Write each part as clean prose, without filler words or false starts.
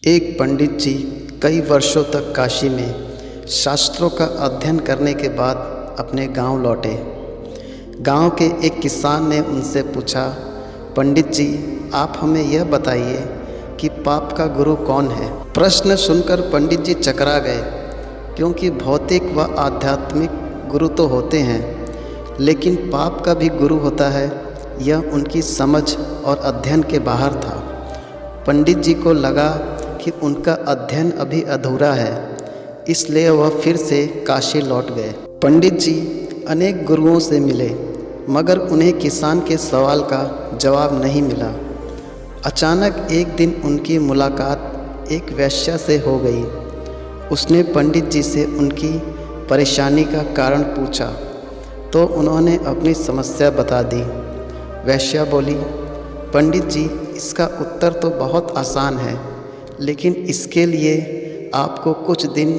एक पंडित जी कई वर्षों तक काशी में शास्त्रों का अध्ययन करने के बाद अपने गांव लौटे। गांव के एक किसान ने उनसे पूछा, पंडित जी आप हमें यह बताइए कि पाप का गुरु कौन है। प्रश्न सुनकर पंडित जी चकरा गए, क्योंकि भौतिक व आध्यात्मिक गुरु तो होते हैं, लेकिन पाप का भी गुरु होता है, यह उनकी समझ और अध्ययन के बाहर था। पंडित जी को लगा कि उनका अध्ययन अभी अधूरा है, इसलिए वह फिर से काशी लौट गए। पंडित जी अनेक गुरुओं से मिले, मगर उन्हें किसान के सवाल का जवाब नहीं मिला। अचानक एक दिन उनकी मुलाकात एक वेश्या से हो गई। उसने पंडित जी से उनकी परेशानी का कारण पूछा, तो उन्होंने अपनी समस्या बता दी। वेश्या बोली, पंडित जी इसका उत्तर तो बहुत आसान है, लेकिन इसके लिए आपको कुछ दिन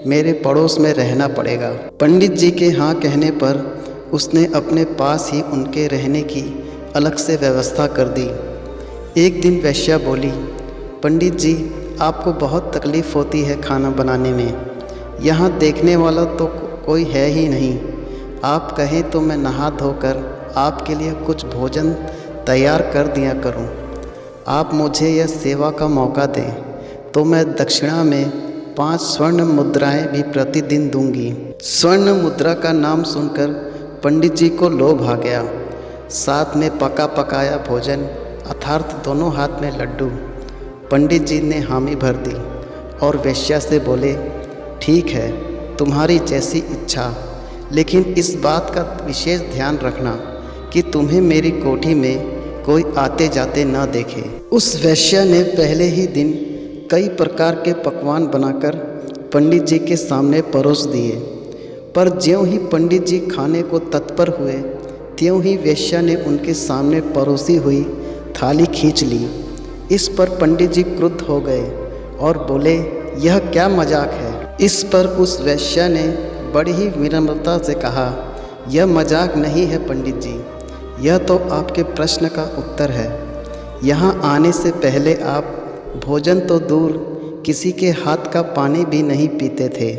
मेरे पड़ोस में रहना पड़ेगा। पंडित जी के हाँ कहने पर उसने अपने पास ही उनके रहने की अलग से व्यवस्था कर दी। एक दिन वेश्या बोली, पंडित जी आपको बहुत तकलीफ़ होती है खाना बनाने में, यहाँ देखने वाला तो कोई है ही नहीं। आप कहें तो मैं नहा धोकर आपके लिए कुछ भोजन तैयार कर दिया करूं। आप मुझे यह सेवा का मौका दें तो मैं दक्षिणा में 5 स्वर्ण मुद्राएं भी प्रतिदिन दूंगी। स्वर्ण मुद्रा का नाम सुनकर पंडित जी को लोभ आ गया। साथ में पका पकाया भोजन अर्थात दोनों हाथ में लड्डू। पंडित जी ने हामी भर दी और वेश्या से बोले, ठीक है तुम्हारी जैसी इच्छा, लेकिन इस बात का विशेष ध्यान रखना कि तुम्हें मेरी कोठी में कोई आते जाते न देखे। उस वेश्या ने पहले ही दिन कई प्रकार के पकवान बनाकर पंडित जी के सामने परोस दिए, पर ज्यों ही पंडित जी खाने को तत्पर हुए, त्यों ही वेश्या ने उनके सामने परोसी हुई थाली खींच ली। इस पर पंडित जी क्रुद्ध हो गए और बोले, यह क्या मजाक है। इस पर उस वेश्या ने बड़ी ही विनम्रता से कहा, यह मजाक नहीं है पंडित जी, यह तो आपके प्रश्न का उत्तर है। यहाँ आने से पहले आप भोजन तो दूर किसी के हाथ का पानी भी नहीं पीते थे,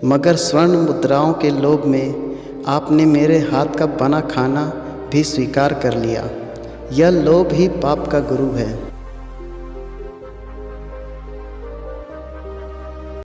मगर स्वर्ण मुद्राओं के लोभ में आपने मेरे हाथ का बना खाना भी स्वीकार कर लिया। यह लोभ ही पाप का गुरु है।